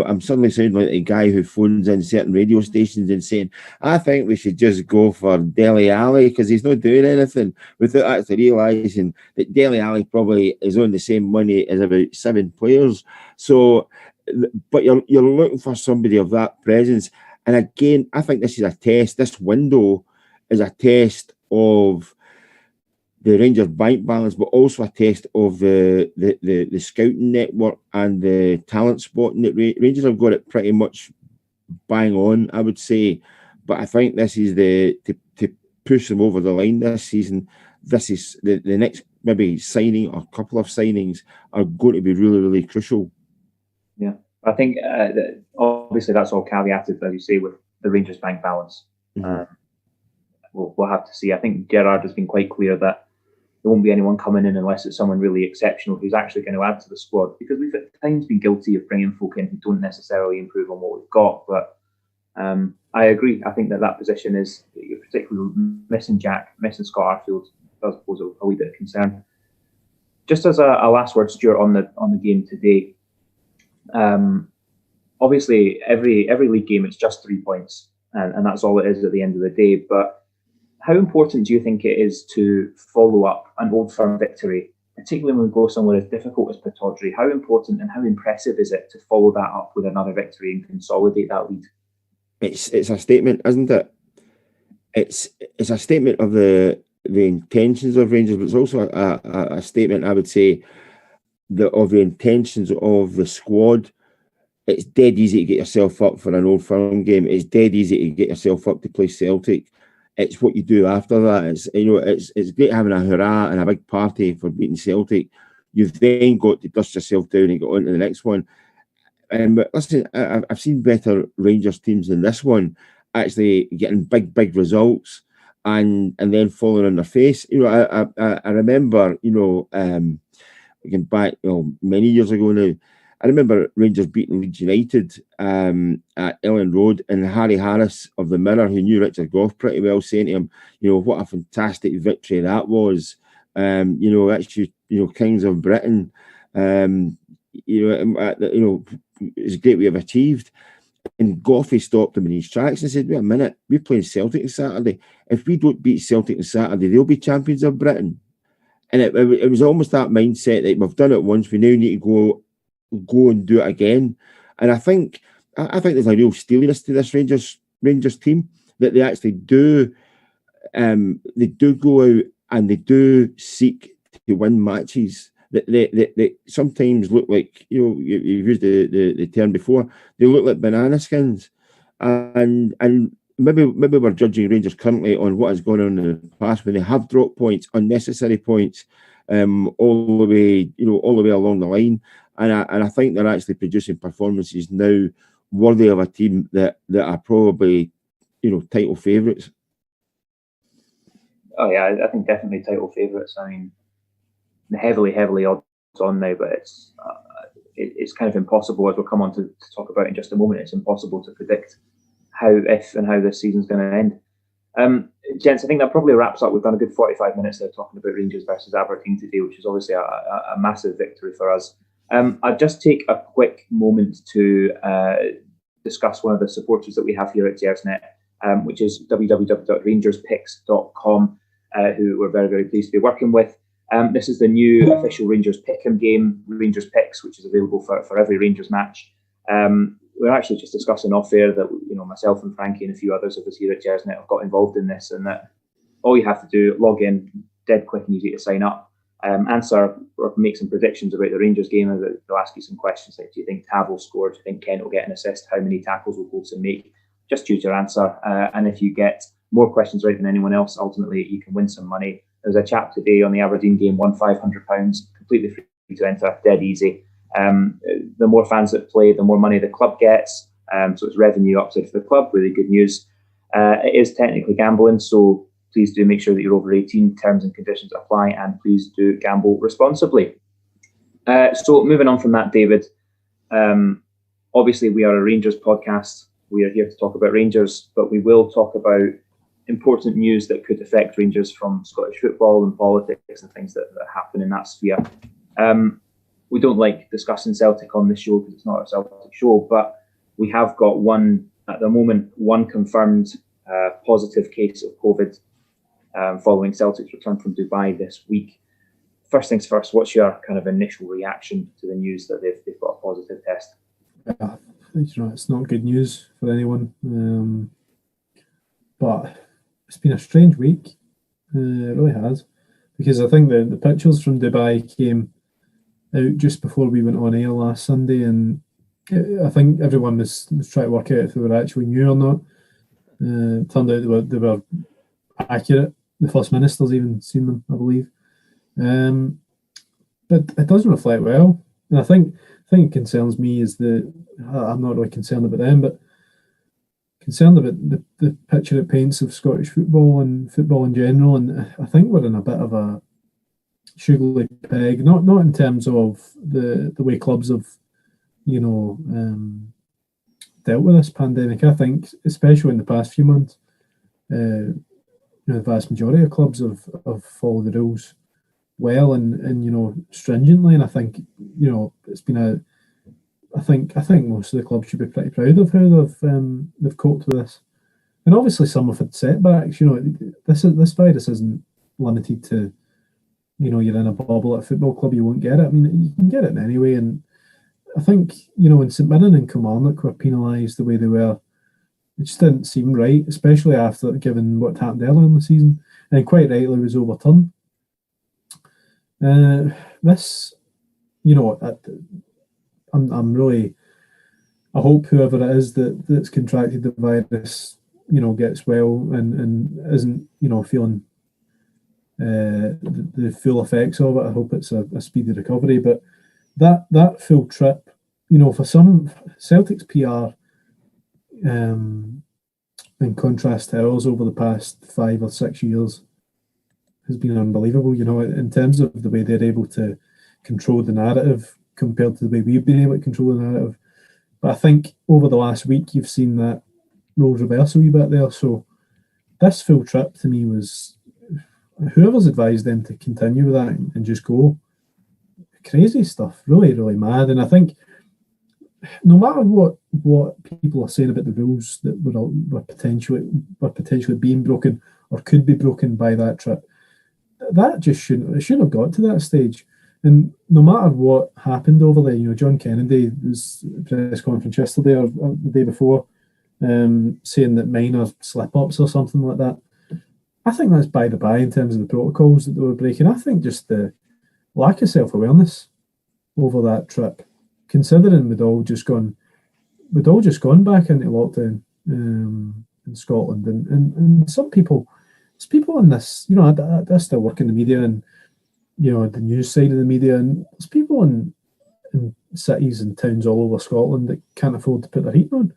I'm suddenly sounding like a guy who phones in certain radio stations and saying, I think we should just go for Dele Alli because he's not doing anything, without actually realising that Dele Alli probably is on the same money as about 7 players. So, but you're looking for somebody of that presence. And again, I think this is a test. This window is a test of the Rangers bank balance, but also a test of the scouting network and the talent spotting that Rangers have got it pretty much bang on, I would say. But I think this is to push them over the line this season. This is the next maybe signing or couple of signings are going to be really, really crucial. Yeah, I think obviously that's all caveated, as you say, with the Rangers bank balance. Mm-hmm. We'll have to see. I think Gerrard has been quite clear that there won't be anyone coming in unless it's someone really exceptional who's actually going to add to the squad, because we've at times been guilty of bringing folk in who don't necessarily improve on what we've got. But I agree. I think that position is, particularly missing Jack, missing Scott Arfield, does pose a wee bit of concern. Just as a last word, Stuart, on the game today. Obviously, every league game, it's just 3 points, and that's all it is at the end of the day. But how important do you think it is to follow up an Old Firm victory, particularly when we go somewhere as difficult as Pittodrie? How important and how impressive is it to follow that up with another victory and consolidate that lead? It's a statement, isn't it? It's a statement of the intentions of Rangers, but it's also a statement, I would say, of the intentions of the squad. It's dead easy to get yourself up for an Old Firm game. It's dead easy to get yourself up to play Celtic. It's what you do after that. It's great having a hurrah and a big party for beating Celtic. You've then got to dust yourself down and go on to the next one. But listen, I've seen better Rangers teams than this one actually getting big results and then falling on their face. I remember, going back many years ago now, I remember Rangers beating Leeds United at Ellen Road, and Harry Harris of the Mirror, who knew Richard Gough pretty well, saying to him, what a fantastic victory that was. That's Kings of Britain. It's great we have achieved. And Goughy stopped him in his tracks and said, wait a minute, we're playing Celtic on Saturday. If we don't beat Celtic on Saturday, they'll be champions of Britain. And it was almost that mindset that we've done it once, we now need to go and do it again. And I think there's a real steeliness to this Rangers team, that they actually do go out and they do seek to win matches. They sometimes look like, you've used the term before, they look like banana skins. And maybe we're judging Rangers currently on what has gone on in the past, when they have dropped points, unnecessary points, all the way along the line. And I think they're actually producing performances now worthy of a team that are probably, title favourites. Oh yeah, I think definitely title favourites. I mean, heavily odds on now, but it's kind of impossible, as we'll come on to talk about in just a moment. It's impossible to predict how this season's going to end. Gents, I think that probably wraps up. We've done a good 45 minutes there talking about Rangers versus Aberdeen today, which is obviously a massive victory for us. I'll just take a quick moment to discuss one of the supporters that we have here at Gersnet, which is www.rangerspicks.com, who we're very, very pleased to be working with. This is the new official Rangers Pick'em game, Rangers Picks, which is available for every Rangers match. We're actually just discussing off air that myself and Frankie and a few others of us here at Gersnet have got involved in this, and that all you have to do, log in, dead quick and easy to sign up, answer or make some predictions about the Rangers game. They'll ask you some questions like, do you think Tav will score? Do you think Kent will get an assist? How many tackles will Goldson make? Just choose your answer, and if you get more questions right than anyone else, ultimately you can win some money. There's a chap today on the Aberdeen game won £500, completely free to enter, dead easy. The more fans that play, the more money the club gets. So it's revenue upside for the club. Really good news. It is technically gambling, so please do make sure that you're over 18. Terms and conditions apply, and please do gamble responsibly. So moving on from that, David. Obviously, we are a Rangers podcast. We are here to talk about Rangers, but we will talk about important news that could affect Rangers from Scottish football and politics and things that happen in that sphere. We don't like discussing Celtic on this show because it's not a Celtic show, but we have got one confirmed positive case of COVID following Celtic's return from Dubai this week. First things first, what's your kind of initial reaction to the news that they've got a positive test? Yeah, it's not good news for anyone, but it's been a strange week. It really has, because I think the pictures from Dubai came out just before we went on air last Sunday, and I think everyone was trying to work out if they were actually new or not. Turned out they were accurate. The First Minister's even seen them, I believe. But it doesn't reflect well, and I think it concerns me is I'm not really concerned about them, but concerned about the picture it paints of Scottish football and football in general. And I think we're in a bit of a sugary peg. Not in terms of the way clubs have, dealt with this pandemic. I think, especially in the past few months, the vast majority of clubs have followed the rules well and stringently. And I think it's been I think most of the clubs should be pretty proud of how they've coped with this. And obviously some have had setbacks. This virus isn't limited to you're in a bubble at a football club, you won't get it. I mean, you can get it anyway. And I think when St Mirren and Kilmarnock were penalised the way they were, it just didn't seem right, especially after given what happened earlier in the season, and quite rightly was overturned. This, I'm really, I hope whoever it is that's contracted the virus, gets well and isn't, feeling the full effects of it. I hope it's a speedy recovery. But that full trip, for some, Celtic's PR, in contrast to ours over the past 5 or 6 years, has been unbelievable. In terms of the way they're able to control the narrative compared to the way we've been able to control the narrative. But I think over the last week, you've seen that roles reverse a wee bit there. So this full trip to me was, whoever's advised them to continue with that and just go, crazy stuff, really, really mad. And I think no matter what people are saying about the rules that were potentially being broken or could be broken by that trip, that just shouldn't have got to that stage. And no matter what happened over there, John Kennedy was at a press conference yesterday or the day before, saying that minor slip-ups or something like that. I think that's by the by in terms of the protocols that they were breaking. I think just the lack of self-awareness over that trip, considering we'd all just gone back into lockdown in Scotland, and some people, there's people in this, I still work in the media and the news side of the media, and there's people in cities and towns all over Scotland that can't afford to put their heating on,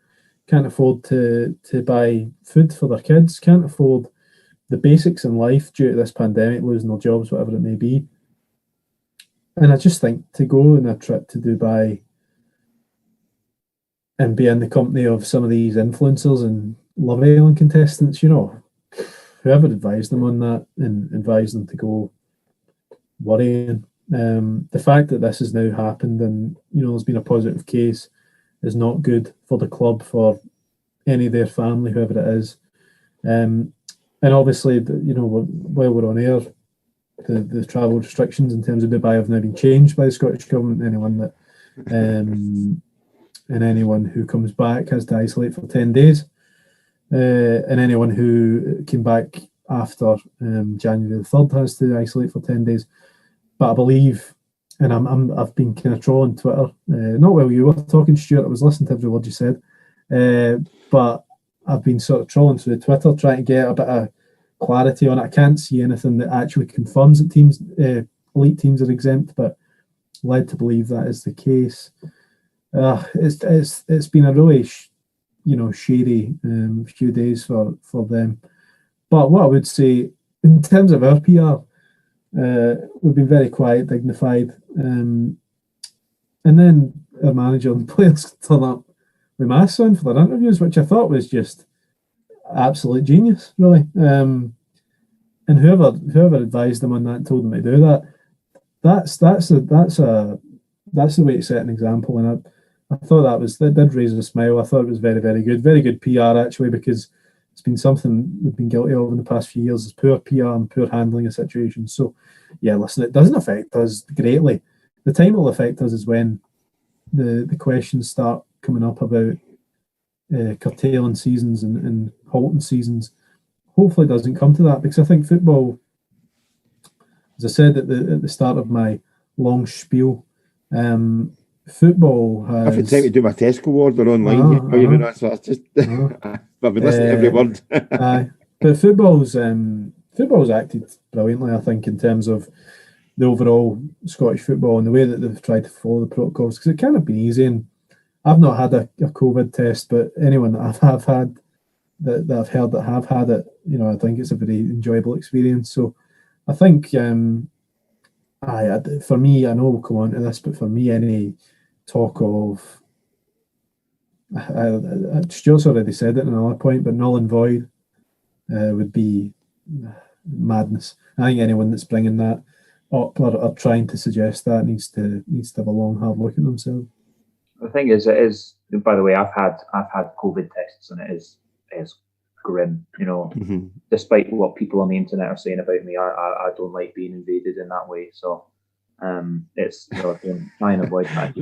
can't afford to buy food for their kids, can't afford the basics in life due to this pandemic, losing their jobs, whatever it may be. And I just think to go on a trip to Dubai and be in the company of some of these influencers and Love Island contestants, whoever advised them on that and advised them to go, worrying. The fact that this has now happened and, there's been a positive case is not good for the club, for any of their family, whoever it is. And obviously, while we're on air, the travel restrictions in terms of Dubai have now been changed by the Scottish Government. Anyone who comes back has to isolate for 10 days. And anyone who came back after January the 3rd has to isolate for 10 days. But I believe, and I've been kind of trolling Twitter, not while you were talking, Stuart, I was listening to every word you said, but I've been sort of trolling through Twitter trying to get a bit of clarity on it. I can't see anything that actually confirms that elite teams are exempt, but led to believe that is the case. It's been a really shady few days for them. But what I would say in terms of our PR, we've been very quiet, dignified, and then our manager and players turn up with masks on for their interviews, which I thought was just absolute genius, really. And whoever advised them on that and told them to do that, that's the way to set an example. And I thought that did raise a smile. I thought it was very, very good PR actually, because it's been something we've been guilty of in the past few years, is poor PR and poor handling of situations. So yeah, listen, it doesn't affect us greatly. The time it will affect us is when the questions start coming up about curtailing seasons and halting seasons. Hopefully it doesn't come to that, because I think football, as I said at the start of my long spiel, football has... I've had time to do my Tesco order online. So it's just... But I've been listening to every word. But football's acted brilliantly, I think, in terms of the overall Scottish football and the way that they've tried to follow the protocols, because it can't have been easy. And I've not had a COVID test, but anyone that I've had that I've heard that have had it, I think it's a very enjoyable experience. So I think For me, I know we'll come on to this, but for me, any talk of Stuart's already said it in another point, but null and void would be madness. I think anyone that's bringing that up or trying to suggest that needs to have a long, hard look at themselves. The thing is, it is. By the way, I've had COVID tests, and it is grim. Despite what people on the internet are saying about me, I don't like being invaded in that way. So, it's try and avoid that.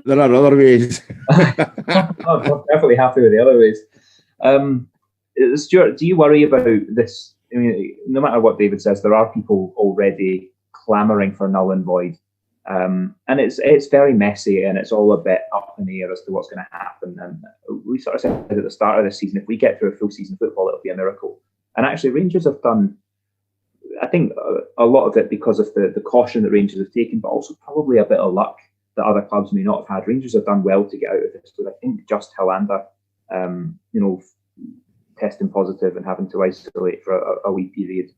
There are other ways. I'm perfectly happy with the other ways. Stuart, do you worry about this? I mean, no matter what David says, there are people already clamouring for null and void. And it's very messy, and it's all a bit up in the air as to what's going to happen. And we sort of said at the start of this season, if we get through a full season football, it'll be a miracle. And actually, Rangers have done, I think, a lot of it because of the caution that Rangers have taken, but also probably a bit of luck that other clubs may not have had. Rangers have done well to get out of this, with I think just Helander, testing positive and having to isolate for a wee period.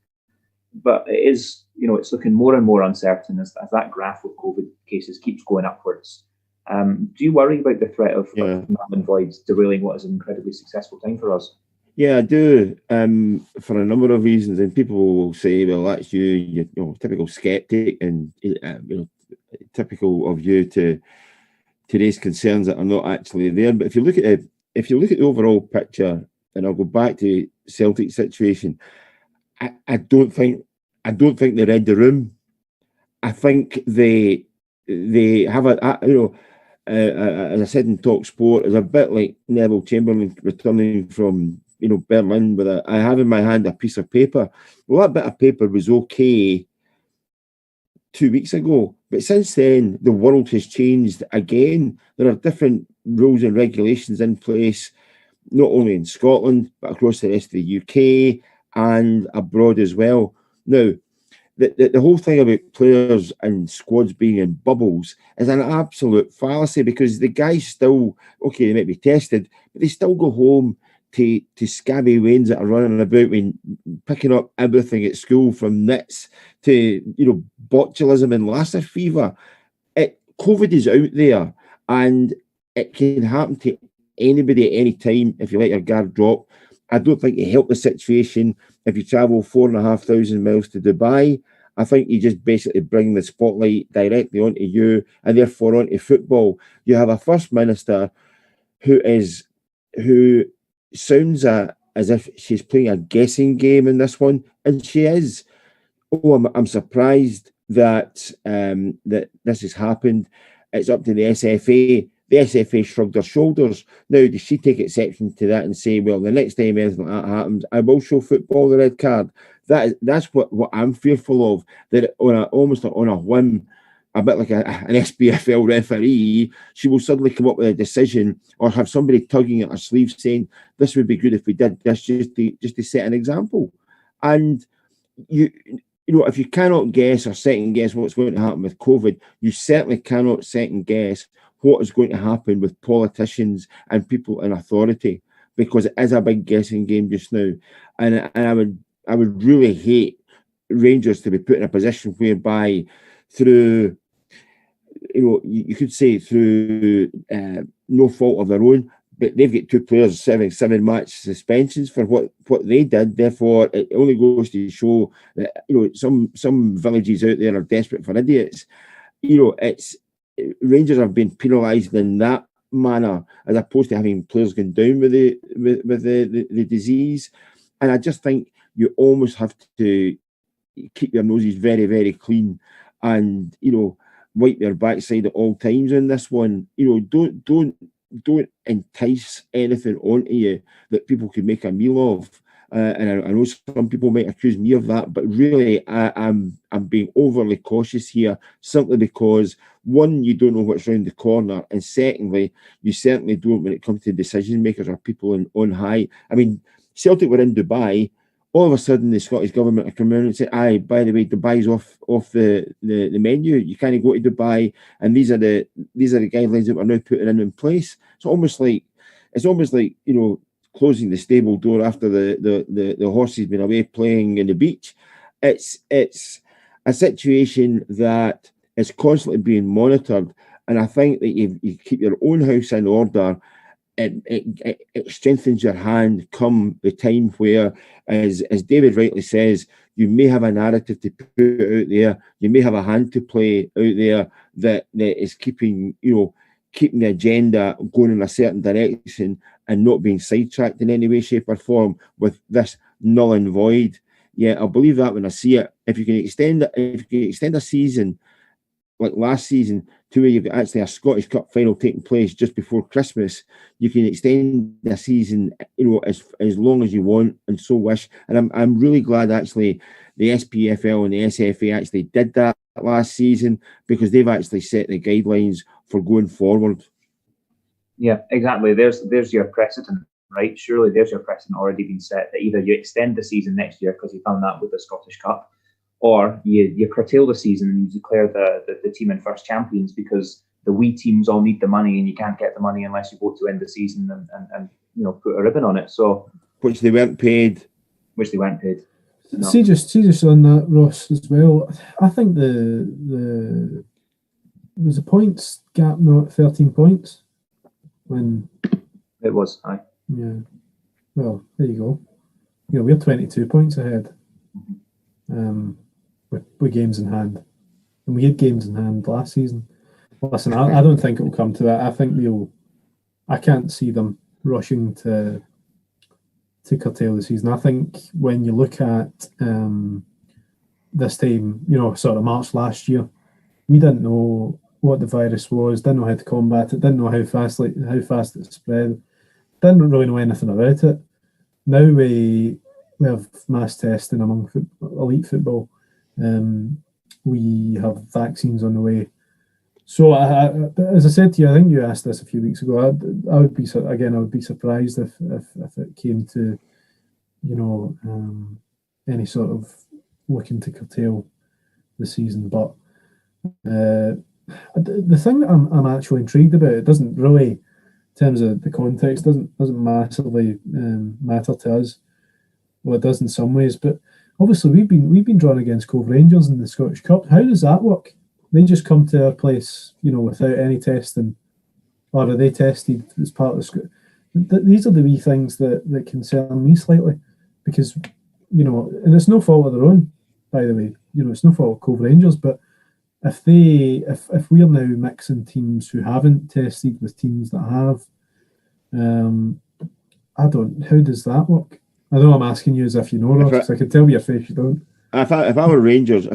But it is, it's looking more and more uncertain as that graph of COVID cases keeps going upwards. Do you worry about the threat of null and void derailing what is an incredibly successful time for us? Yeah, I do, for a number of reasons. And people will say, well, that's you typical skeptic, and typical of you to raise concerns that are not actually there. But if you look at the overall picture, and I'll go back to Celtic situation, I don't think they read the room. I think they have as I said in Talk Sport, it's a bit like Neville Chamberlain returning from Berlin with I have in my hand a piece of paper. Well, that bit of paper was okay 2 weeks ago, but since then the world has changed again. There are different rules and regulations in place, not only in Scotland but across the rest of the UK and abroad as well. Now, the whole thing about players and squads being in bubbles is an absolute fallacy, because the guys still, okay, they might be tested, but they still go home to scabby wains that are running about when picking up everything at school, from nits to botulism and Lassa fever. COVID is out there, and it can happen to anybody at any time if you let your guard drop. I don't think you help the situation if you travel 4,500 miles to Dubai. I think you just basically bring the spotlight directly onto you, and therefore onto football. You have a First Minister who sounds as if she's playing a guessing game in this one, and she is. I'm surprised that that this has happened. It's up to the SFA. The SFA shrugged her shoulders. Now, does she take exception to that and say, well, the next time anything like that happens, I will show football the red card? That's what I'm fearful of, that almost on a whim, a bit like an SPFL referee, she will suddenly come up with a decision, or have somebody tugging at her sleeve saying, this would be good if we did this, just to set an example. And if you cannot guess or second guess what's going to happen with COVID, you certainly cannot second guess what is going to happen with politicians and people in authority, because it is a big guessing game just now. And I would really hate Rangers to be put in a position whereby through, you could say through no fault of their own, but they've got two players serving 7-match suspensions for what they did. Therefore, it only goes to show that some villages out there are desperate for idiots. Rangers have been penalised in that manner, as opposed to having players going down with the disease. And I just think you almost have to keep your noses very, very clean, and wipe your backside at all times on this one. Don't entice anything onto you that people could make a meal of. And I know some people might accuse me of that, but really I'm being overly cautious here, simply because, one, you don't know what's round the corner, and secondly, you certainly don't when it comes to decision makers or people on high. I mean, Celtic were in Dubai. All of a sudden, the Scottish government are coming out and say, "Aye, by the way, Dubai's off the menu. You can't go to Dubai, and these are the guidelines that we're now putting in place." It's almost like closing the stable door after the horses been away playing in the beach. It's a situation that is constantly being monitored. And I think that you keep your own house in order. It strengthens your hand come the time where, as David rightly says, you may have a narrative to put out there, you may have a hand to play out there that is keeping the agenda going in a certain direction and not being sidetracked in any way, shape or form with this null and void. Yeah, I'll believe that when I see it. If you can extend a season like last season to where you've got actually a Scottish Cup final taking place just before Christmas, you can extend the season, as long as you want and so wish. And I'm really glad actually the SPFL and the SFA actually did that last season, because they've actually set the guidelines for going forward. Yeah, exactly. There's your precedent, right? Surely there's your precedent already been set that either you extend the season next year because you've done that with the Scottish Cup, or you curtail the season and you declare the team in first champions, because the wee teams all need the money and you can't get the money unless you vote to end the season and put a ribbon on it. So which they weren't paid. No. See just on that, Ross, as well. I think the was the points gap not 13 points when it was. Aye. Yeah. Well, there you go. We're 22 points ahead. With games in hand, and we had games in hand last season. Listen, I don't think it will come to that. I think I can't see them rushing to curtail the season. I think when you look at this time, sort of March last year, we didn't know what the virus was, didn't know how to combat it, didn't know how fast it spread, didn't really know anything about it. Now we have mass testing among elite football. We have vaccines on the way. So, as I said to you, I think you asked this a few weeks ago. I would be surprised if it came to, any sort of looking to curtail the season. But the thing that I'm actually intrigued about, it doesn't really, in terms of the context, doesn't massively matter to us. Well, it does in some ways, but obviously we've been drawn against Cove Rangers in the Scottish Cup. How does that work? They just come to our place, without any testing, or are they tested as part of the? These are the wee things that concern me slightly, because and it's no fault of their own, by the way. It's no fault of Cove Rangers, but if we're now mixing teams who haven't tested with teams that have, how does that work? I know I'm asking you as if you know, Ross, because I can tell by your face you don't. If I were Rangers,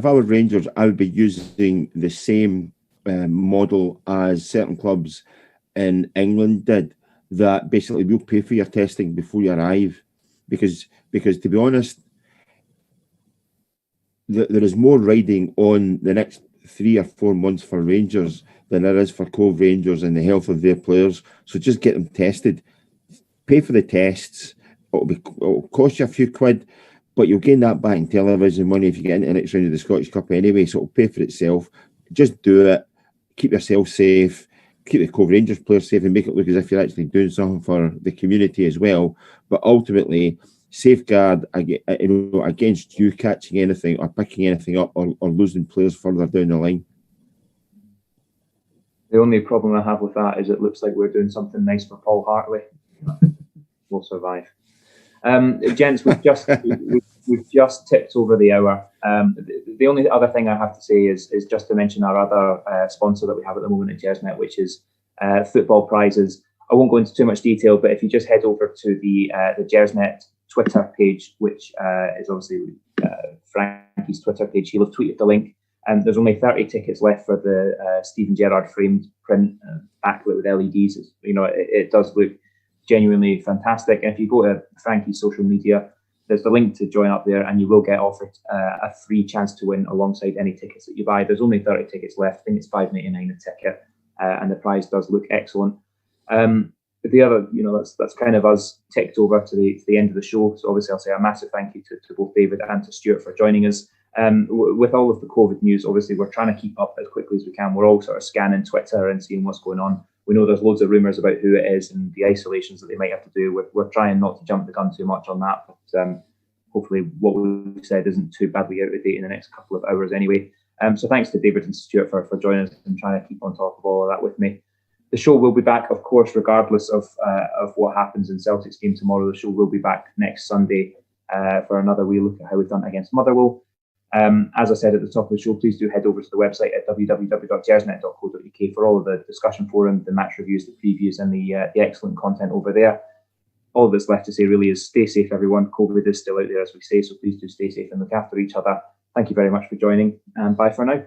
I would be using the same model as certain clubs in England did, that basically we'll pay for your testing before you arrive, because to be honest, there is more riding on the next 3 or 4 months for Rangers than there is for Cove Rangers and the health of their players. So just get them tested, pay for the tests. It'll cost you a few quid, but you'll gain that back in television money if you get into the next round of the Scottish Cup anyway, so it'll pay for itself. Just do it, keep yourself safe, keep the Cove Rangers players safe, and make it look as if you're actually doing something for the community as well. But ultimately, safeguard against you catching anything or picking anything up or losing players further down the line. The only problem I have with that is it looks like we're doing something nice for Paul Hartley. We'll survive. Gents, we've just tipped over the hour. The only other thing I have to say is just to mention our other sponsor that we have at the moment at Gersnet, which is Football Prizes. I won't go into too much detail, but if you just head over to the Gersnet Twitter page, which is obviously Frankie's Twitter page, he'll have tweeted the link. There's only 30 tickets left for the Stephen Gerrard framed print, backlit with LEDs. It does look genuinely fantastic. And if you go to Frankie's social media, there's the link to join up there, and you will get offered a free chance to win alongside any tickets that you buy. There's only 30 tickets left. I think it's $5.99 a ticket, and the prize does look excellent. The other, that's kind of us ticked over to the end of the show. So obviously I'll say a massive thank you to both David and to Stewart for joining us. With all of the COVID news, obviously we're trying to keep up as quickly as we can. We're all sort of scanning Twitter and seeing what's going on. We know there's loads of rumours about who it is and the isolations that they might have to do. We're trying not to jump the gun too much on that, but hopefully what we've said isn't too badly out of date in the next couple of hours anyway. So thanks to David and Stewart for joining us and trying to keep on top of all of that with me. The show will be back, of course, regardless of what happens in Celtic's game tomorrow. The show will be back next Sunday for another wee look at how we've done against Motherwell. As I said at the top of the show, please do head over to the website at www.gersnet.co.uk for all of the discussion forum, the match reviews, the previews, and the excellent content over there. All that's left to say really is stay safe, everyone. COVID is still out there, as we say, so please do stay safe and look after each other. Thank you very much for joining, and bye for now.